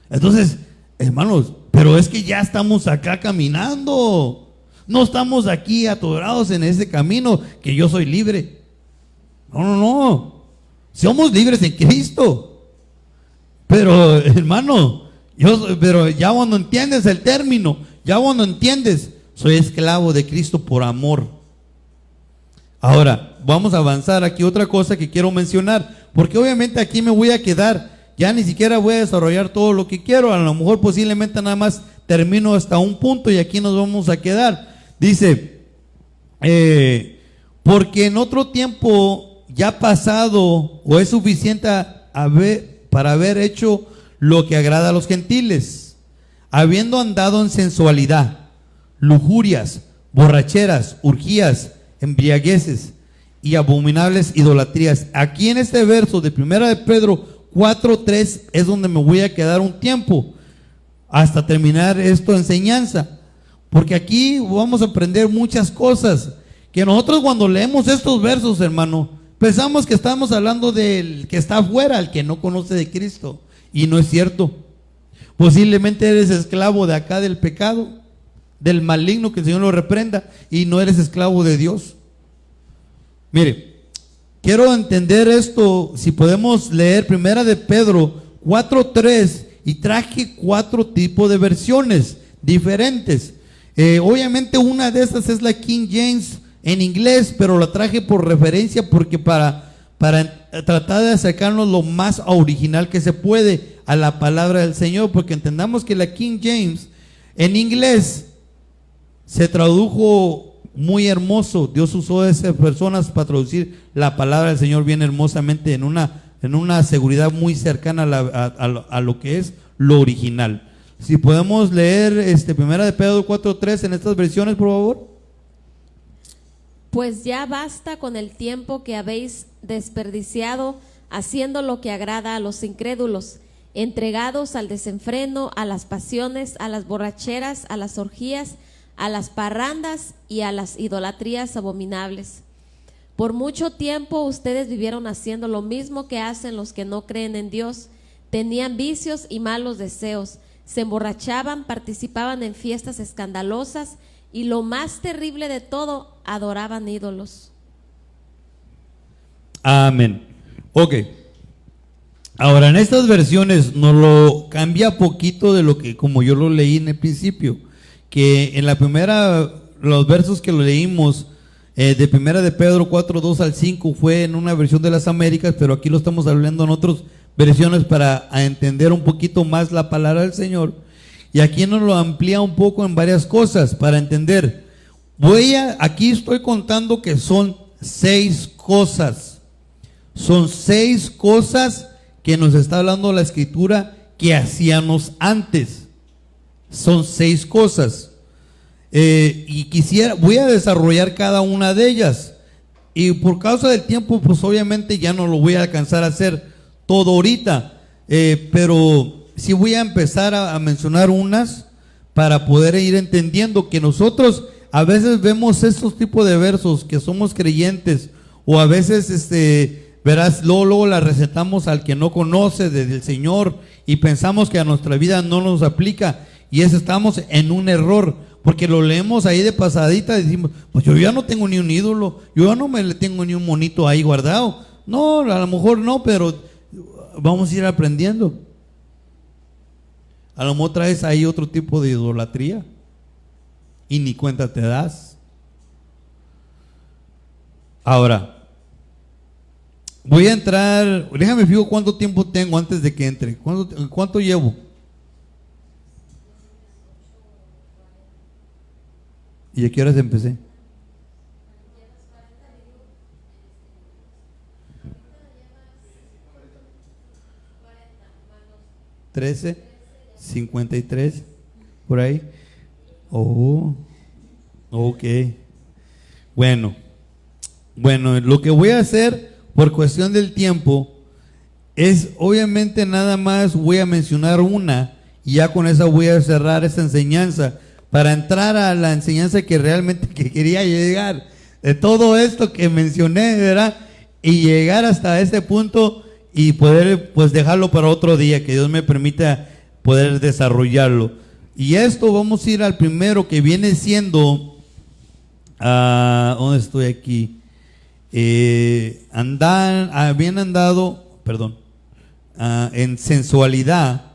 Entonces, hermanos, pero es que ya estamos acá caminando. No estamos aquí atorados en ese camino que yo soy libre. No. Somos libres en Cristo. Pero, hermano, pero ya cuando entiendes el término, ya cuando entiendes, soy esclavo de Cristo por amor. Ahora, vamos a avanzar aquí otra cosa que quiero mencionar, porque obviamente aquí me voy a quedar, ya ni siquiera voy a desarrollar todo lo que quiero, a lo mejor posiblemente nada más termino hasta un punto y aquí nos vamos a quedar. Dice, porque en otro tiempo ya pasado, o es suficiente para haber hecho lo que agrada a los gentiles, habiendo andado en sensualidad, lujurias, borracheras, orgías, embriagueces y abominables idolatrías. Aquí en este verso de 1 de Pedro 4:3 es donde me voy a quedar un tiempo hasta terminar esta enseñanza, porque aquí vamos a aprender muchas cosas que nosotros cuando leemos estos versos, hermano, pensamos que estamos hablando del que está afuera, el que no conoce de Cristo, y no es cierto. Posiblemente eres esclavo de acá del pecado, del maligno, que el Señor lo reprenda, y no eres esclavo de Dios. Mire, quiero entender esto. Si podemos leer 1 de Pedro 4:3, y traje 4 tipos de versiones diferentes. Obviamente una de estas es la King James en inglés, pero la traje por referencia, porque para tratar de acercarnos lo más original que se puede a la palabra del Señor, porque entendamos que la King James en inglés se tradujo muy hermoso. Dios usó a esas personas para traducir la palabra del Señor bien hermosamente en una seguridad muy cercana a lo que es lo original. Si podemos leer 1 de Pedro 4:3 en estas versiones, por favor. Pues ya basta con el tiempo que habéis desperdiciado haciendo lo que agrada a los incrédulos, entregados al desenfreno, a las pasiones, a las borracheras, a las orgías, a las parrandas y a las idolatrías abominables. Por mucho tiempo ustedes vivieron haciendo lo mismo que hacen los que no creen en Dios. Tenían vicios y malos deseos, se emborrachaban, participaban en fiestas escandalosas y, lo más terrible de todo, adoraban ídolos. Amén. Ok. Ahora, en estas versiones nos lo cambia poquito de lo que, como yo lo leí en el principio, que en la primera, los versos que lo leímos de 1 de Pedro 4:2-5 fue en una versión de las Américas, pero aquí lo estamos hablando en otras versiones para entender un poquito más la palabra del Señor. Y aquí nos lo amplía un poco en varias cosas para entender. Aquí estoy contando que son 6 cosas. Son 6 cosas que nos está hablando la Escritura que hacíamos antes. Son 6 cosas. Y voy a desarrollar cada una de ellas. Y por causa del tiempo, pues obviamente ya no lo voy a alcanzar a hacer todo ahorita. Pero sí voy a empezar a mencionar unas para poder ir entendiendo que nosotros a veces vemos estos tipos de versos que somos creyentes, o a veces verás, luego la recetamos al que no conoce del Señor y pensamos que a nuestra vida no nos aplica, Y estamos en un error, porque lo leemos ahí de pasadita y decimos, pues yo ya no tengo ni un ídolo, yo ya no me le tengo ni un monito ahí guardado. No, a lo mejor no, pero vamos a ir aprendiendo. A lo mejor traes ahí otro tipo de idolatría y ni cuenta te das. Ahora, voy a entrar, déjame fijo cuánto tiempo tengo antes de que entre. ¿Cuánto llevo? ¿Y a qué horas empecé? 13:53 por ahí. Oh, ok. Bueno, lo que voy a hacer por cuestión del tiempo es, obviamente, nada más voy a mencionar una y ya con esa voy a cerrar esta enseñanza para entrar a la enseñanza que realmente que quería llegar, de todo esto que mencioné, ¿verdad? Y llegar hasta este punto y poder pues dejarlo para otro día, que Dios me permita poder desarrollarlo. Y esto vamos a ir al primero, que viene siendo, ¿dónde estoy aquí? Habían andado, en sensualidad,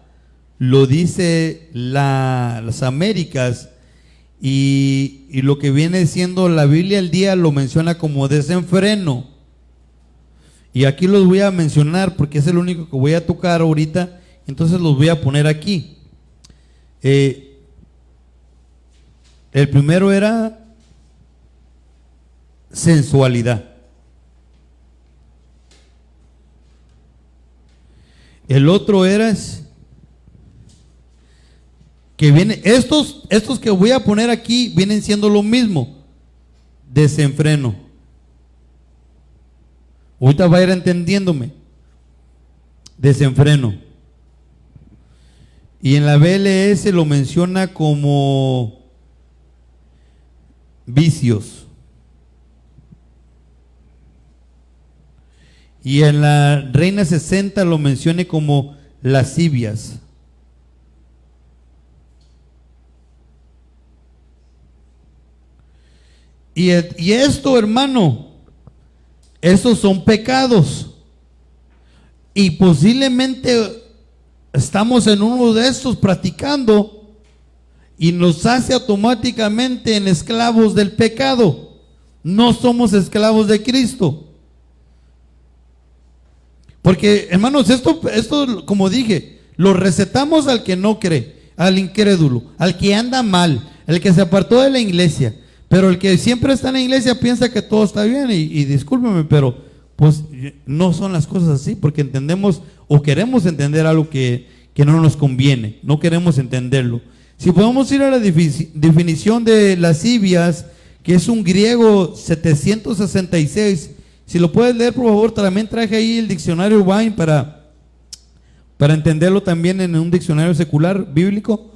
lo dice las Américas, y lo que viene siendo la Biblia al día lo menciona como desenfreno. Y aquí los voy a mencionar porque es el único que voy a tocar ahorita, entonces los voy a poner aquí. El primero era sensualidad. El otro era que viene, estos que voy a poner aquí vienen siendo lo mismo, desenfreno. Ahorita va a ir entendiéndome. Desenfreno. Y en la BLS lo menciona como vicios. Y en la Reina 60 lo menciona como lascivias. Y esto, hermano, esos son pecados. Y posiblemente estamos en uno de estos practicando y nos hace automáticamente en esclavos del pecado. No somos esclavos de Cristo. Porque, hermanos, esto como dije, lo recetamos al que no cree, al incrédulo, al que anda mal, el que se apartó de la iglesia. Pero el que siempre está en la iglesia piensa que todo está bien y discúlpeme, pero pues no son las cosas así, porque entendemos o queremos entender algo que no nos conviene, no queremos entenderlo. Si podemos ir a la definición de lascivias, que es un griego 766, si lo puedes leer por favor. También traje ahí el diccionario Vine para entenderlo también en un diccionario secular bíblico.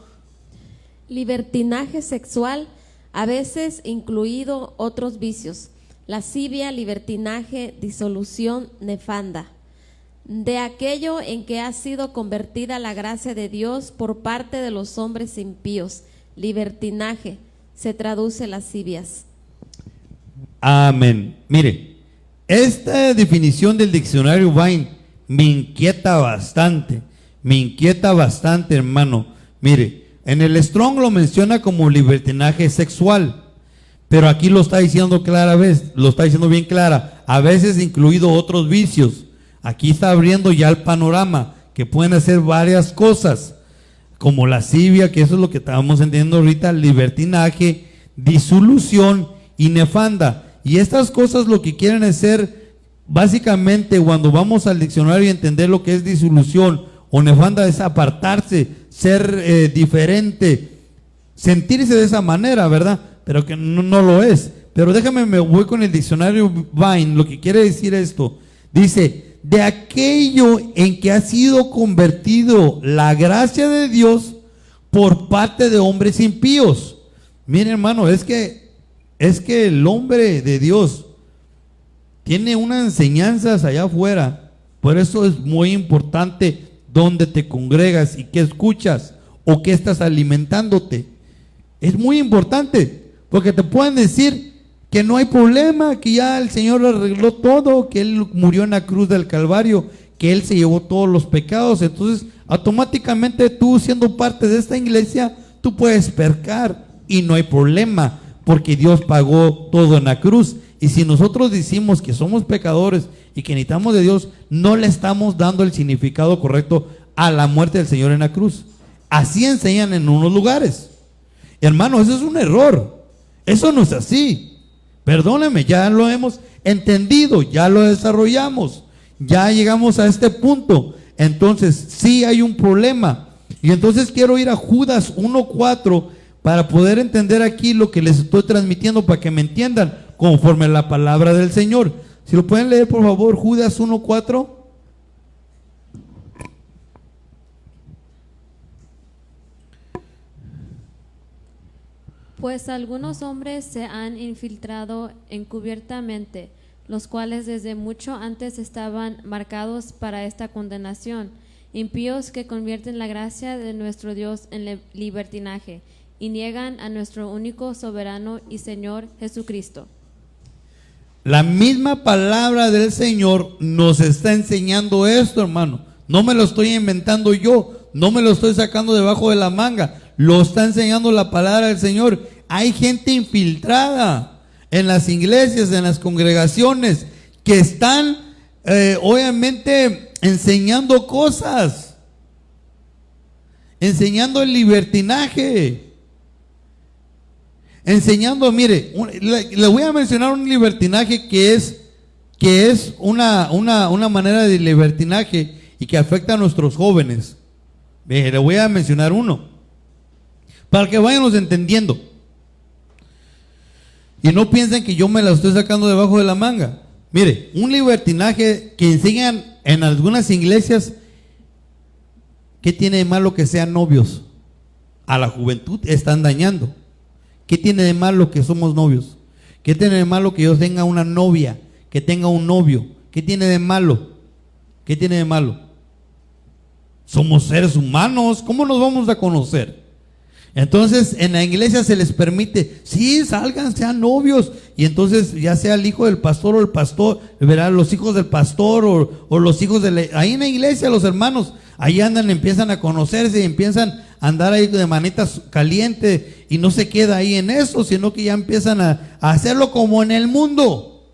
Libertinaje sexual, a veces incluido otros vicios: lascivia, libertinaje, disolución nefanda, de aquello en que ha sido convertida la gracia de Dios por parte de los hombres impíos. Libertinaje se traduce lascivias. Amén. Mire, esta definición del diccionario Vine me inquieta bastante, hermano. Mire, en el Strong lo menciona como libertinaje sexual, pero aquí lo está diciendo lo está diciendo bien clara, a veces incluido otros vicios. Aquí está abriendo ya el panorama, que pueden hacer varias cosas, como lascivia, que eso es lo que estábamos entendiendo ahorita, libertinaje, disolución y nefanda. Y estas cosas lo que quieren hacer, básicamente, cuando vamos al diccionario y entender lo que es disolución o nefanda, es apartarse, ser diferente, sentirse de esa manera, ¿verdad? Pero que no lo es. Pero déjame, me voy con el diccionario Vine. Lo que quiere decir esto, dice: de aquello en que ha sido convertido la gracia de Dios por parte de hombres impíos. Miren, hermano, es que el hombre de Dios tiene unas enseñanzas allá afuera. Por eso es muy importante dónde te congregas y qué escuchas o qué estás alimentándote. Es muy importante, porque te pueden decir que no hay problema, que ya el Señor arregló todo, que Él murió en la cruz del Calvario, que Él se llevó todos los pecados. Entonces automáticamente tú, siendo parte de esta iglesia, tú puedes pecar y no hay problema, porque Dios pagó todo en la cruz. Y si nosotros decimos que somos pecadores y que necesitamos de Dios, no le estamos dando el significado correcto a la muerte del Señor en la cruz. Así enseñan en unos lugares. Hermano, eso es un error. Eso no es así. Perdóneme, ya lo hemos entendido, ya lo desarrollamos, ya llegamos a este punto. Entonces sí hay un problema. Y entonces quiero ir a Judas 1:4 para poder entender aquí lo que les estoy transmitiendo, para que me entiendan conforme a la palabra del Señor. Si lo pueden leer, por favor, Judas 1:4. Pues algunos hombres se han infiltrado encubiertamente, los cuales desde mucho antes estaban marcados para esta condenación, impíos que convierten la gracia de nuestro Dios en libertinaje y niegan a nuestro único soberano y Señor Jesucristo. La misma palabra del Señor nos está enseñando esto, hermano. No me lo estoy inventando yo, no me lo estoy sacando debajo de la manga, lo está enseñando la palabra del Señor. Hay gente infiltrada en las iglesias, en las congregaciones, que están obviamente enseñando cosas, enseñando el libertinaje, enseñando, mire, le voy a mencionar un libertinaje que es una manera de libertinaje y que afecta a nuestros jóvenes. Le voy a mencionar uno, para que vayamos entendiendo. Y no piensen que yo me la estoy sacando debajo de la manga. Mire, un libertinaje que enseñan en algunas iglesias. ¿Qué tiene de malo que sean novios? A la juventud están dañando. ¿Qué tiene de malo que somos novios? ¿Qué tiene de malo que yo tenga una novia, que tenga un novio? ¿Qué tiene de malo? ¿Qué tiene de malo? Somos seres humanos, ¿cómo nos vamos a conocer? Entonces en la iglesia se les permite, sí, salgan, sean novios, y entonces ya sea el hijo del pastor o el pastor, verá, los hijos del pastor o los hijos de ahí en la iglesia, los hermanos, ahí andan, empiezan a conocerse y empiezan a andar ahí de manitas calientes, y no se queda ahí en eso, sino que ya empiezan a hacerlo como en el mundo,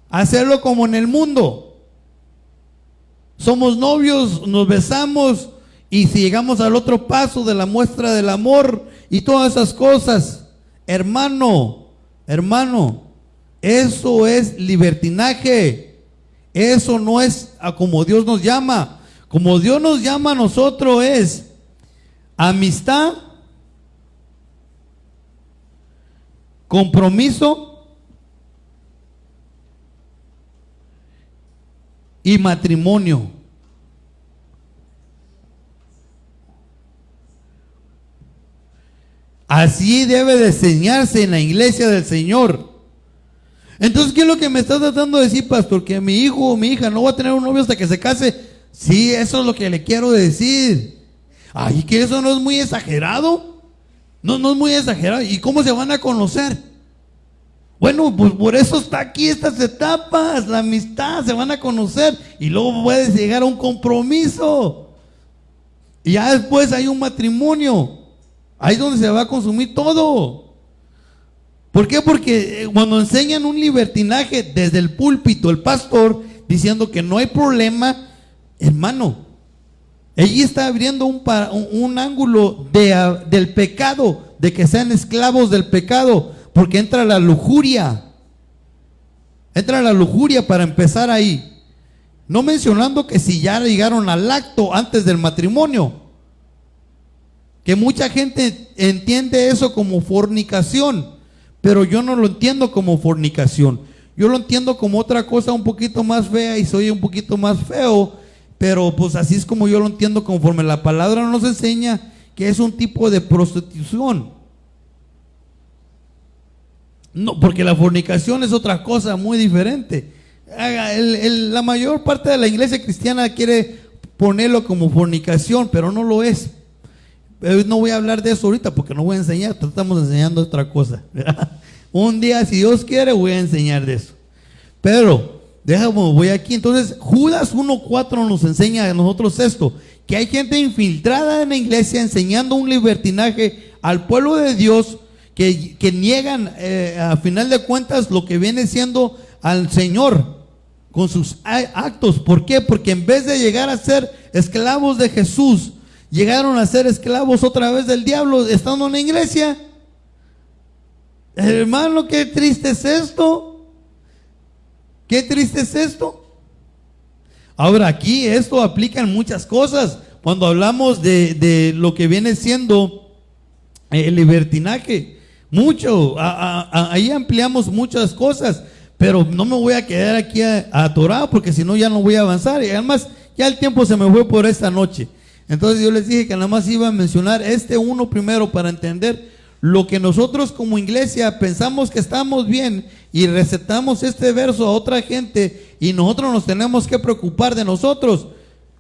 hacerlo como en el mundo. Somos novios, nos besamos, y si llegamos al otro paso de la muestra del amor y todas esas cosas, hermano, eso es libertinaje. Eso no es a como Dios nos llama. Como Dios nos llama a nosotros es amistad, compromiso y matrimonio. Así debe de enseñarse en la iglesia del Señor. Entonces, ¿qué es lo que me está tratando de decir, pastor? Que mi hijo o mi hija no va a tener un novio hasta que se case. Sí, eso es lo que le quiero decir. Ay, que eso no es muy exagerado. No es muy exagerado. ¿Y cómo se van a conocer? Bueno, pues por eso está aquí estas etapas, la amistad, se van a conocer y luego puedes llegar a un compromiso. Y ya después hay un matrimonio. Ahí es donde se va a consumir todo. ¿Por qué? Porque cuando enseñan un libertinaje desde el púlpito, el pastor, diciendo que no hay problema, hermano, ella está abriendo un ángulo del pecado, de que sean esclavos del pecado, porque entra la lujuria. Entra la lujuria para empezar ahí. No mencionando que si ya llegaron al acto antes del matrimonio, que mucha gente entiende eso como fornicación, pero yo no lo entiendo como fornicación. Yo lo entiendo como otra cosa un poquito más fea y soy un poquito más feo, pero pues así es como yo lo entiendo, conforme la palabra nos enseña que es un tipo de prostitución. No, porque la fornicación es otra cosa muy diferente. La mayor parte de la iglesia cristiana quiere ponerlo como fornicación, pero no lo es. No voy a hablar de eso ahorita porque no voy a enseñar, estamos enseñando otra cosa, ¿verdad? Un día, si Dios quiere, voy a enseñar de eso. Pero, voy aquí. Entonces, Judas 1:4 nos enseña a nosotros esto, que hay gente infiltrada en la iglesia enseñando un libertinaje al pueblo de Dios, que niegan a final de cuentas lo que viene siendo al Señor con sus actos. ¿Por qué? Porque en vez de llegar a ser esclavos de Jesús, llegaron a ser esclavos otra vez del diablo estando en la iglesia. Hermano, qué triste es esto. Qué triste es esto. Ahora, aquí esto aplica en muchas cosas. Cuando hablamos de lo que viene siendo el libertinaje, ahí ampliamos muchas cosas, pero no me voy a quedar aquí atorado, porque si no ya no voy a avanzar. Y además ya el tiempo se me fue por esta noche. Entonces yo les dije que nada más iba a mencionar uno primero para entender lo que nosotros como iglesia pensamos que estamos bien y recetamos este verso a otra gente, y nosotros nos tenemos que preocupar de nosotros.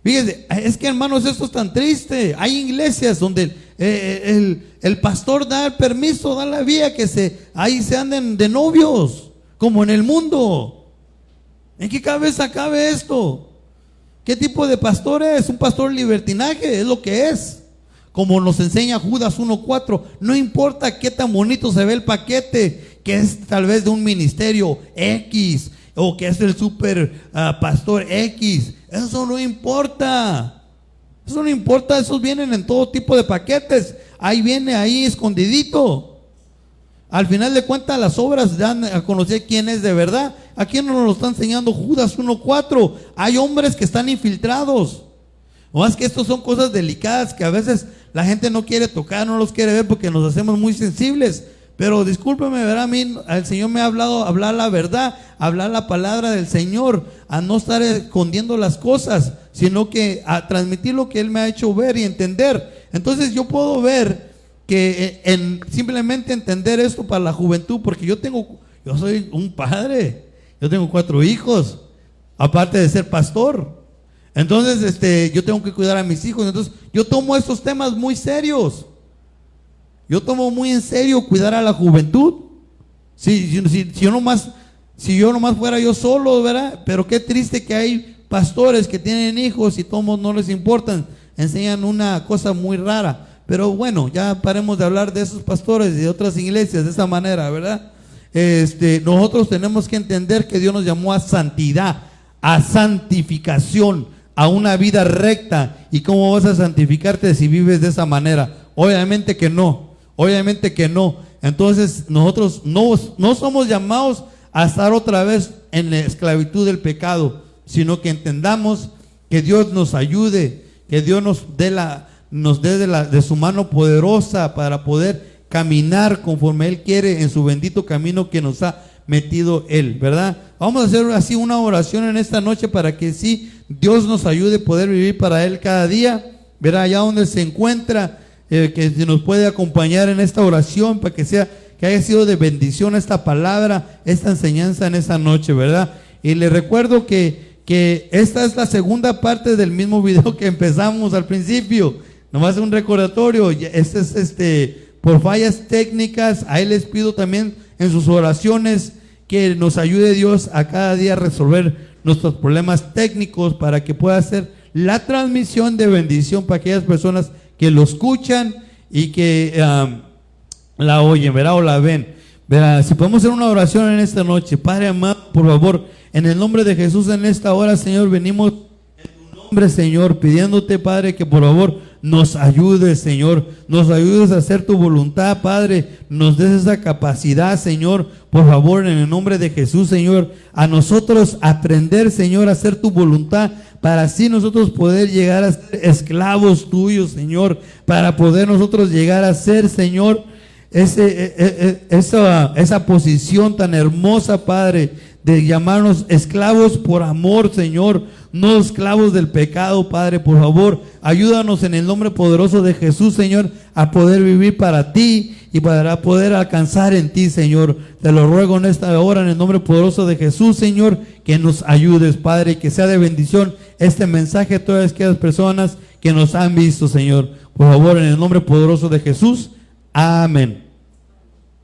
Fíjense, es que hermanos, esto es tan triste. Hay iglesias donde el pastor da el permiso, da la vía que ahí se anden de novios, como en el mundo. ¿En qué cabeza cabe esto? ¿Qué tipo de pastor es? Un pastor libertinaje, es lo que es. Como nos enseña Judas 1:4, no importa qué tan bonito se ve el paquete, que es tal vez de un ministerio X, o que es el super pastor X, eso no importa. Eso no importa, esos vienen en todo tipo de paquetes. Ahí viene, ahí escondidito. Al final de cuentas, las obras dan a conocer quién es de verdad. Aquí nos lo está enseñando Judas 1:4. Hay hombres que están infiltrados. O más que estos son cosas delicadas que a veces la gente no quiere tocar, no los quiere ver porque nos hacemos muy sensibles. Pero discúlpeme, ¿verdad? A mí el Señor me ha hablado, hablar la verdad, hablar la palabra del Señor, a no estar escondiendo las cosas, sino que a transmitir lo que Él me ha hecho ver y entender. Entonces yo puedo ver que simplemente entender esto para la juventud, porque yo soy un padre, yo tengo 4 hijos, aparte de ser pastor. Entonces yo tengo que cuidar a mis hijos. Entonces yo tomo estos temas muy serios. Yo tomo muy en serio cuidar a la juventud. Si yo nomás fuera yo solo, ¿verdad? Pero qué triste que hay pastores que tienen hijos y todos no les importan, enseñan una cosa muy rara. Pero bueno, ya paremos de hablar de esos pastores y de otras iglesias de esa manera, ¿verdad? Nosotros tenemos que entender que Dios nos llamó a santidad, a santificación, a una vida recta. ¿Y cómo vas a santificarte si vives de esa manera? Obviamente que no. Obviamente que no. Entonces nosotros no somos llamados a estar otra vez en la esclavitud del pecado, sino que entendamos que Dios nos ayude, que Dios nos dé de su mano poderosa para poder caminar conforme Él quiere en su bendito camino que nos ha metido Él, ¿verdad? Vamos a hacer así una oración en esta noche para que sí Dios nos ayude a poder vivir para Él cada día, ¿verdad? Allá donde se encuentra, que se nos puede acompañar en esta oración para que haya sido de bendición esta palabra, esta enseñanza en esta noche, ¿verdad? Y les recuerdo que esta es la segunda parte del mismo video que empezamos al principio. Nomás un recordatorio. Este es por fallas técnicas. Ahí les pido también en sus oraciones que nos ayude Dios a cada día a resolver nuestros problemas técnicos para que pueda ser la transmisión de bendición para aquellas personas que lo escuchan y que la oyen, ¿verdad? O la ven, ¿verdad? Si podemos hacer una oración en esta noche. Padre amado, por favor, en el nombre de Jesús, en esta hora, Señor, venimos en tu nombre, Señor, pidiéndote, Padre, que por favor nos ayudes, Señor, nos ayudes a hacer tu voluntad, Padre, nos des esa capacidad, Señor, por favor, en el nombre de Jesús, Señor, a nosotros aprender, Señor, a hacer tu voluntad, para así nosotros poder llegar a ser esclavos tuyos, Señor, para poder nosotros llegar a ser, Señor, esa posición tan hermosa, Padre, de llamarnos esclavos por amor, Señor, no esclavos del pecado, Padre. Por favor, ayúdanos en el nombre poderoso de Jesús, Señor, a poder vivir para ti y para poder alcanzar en ti, Señor. Te lo ruego en esta hora, en el nombre poderoso de Jesús, Señor, que nos ayudes, Padre, que sea de bendición este mensaje a todas aquellas personas que nos han visto, Señor. Por favor, en el nombre poderoso de Jesús. Amén.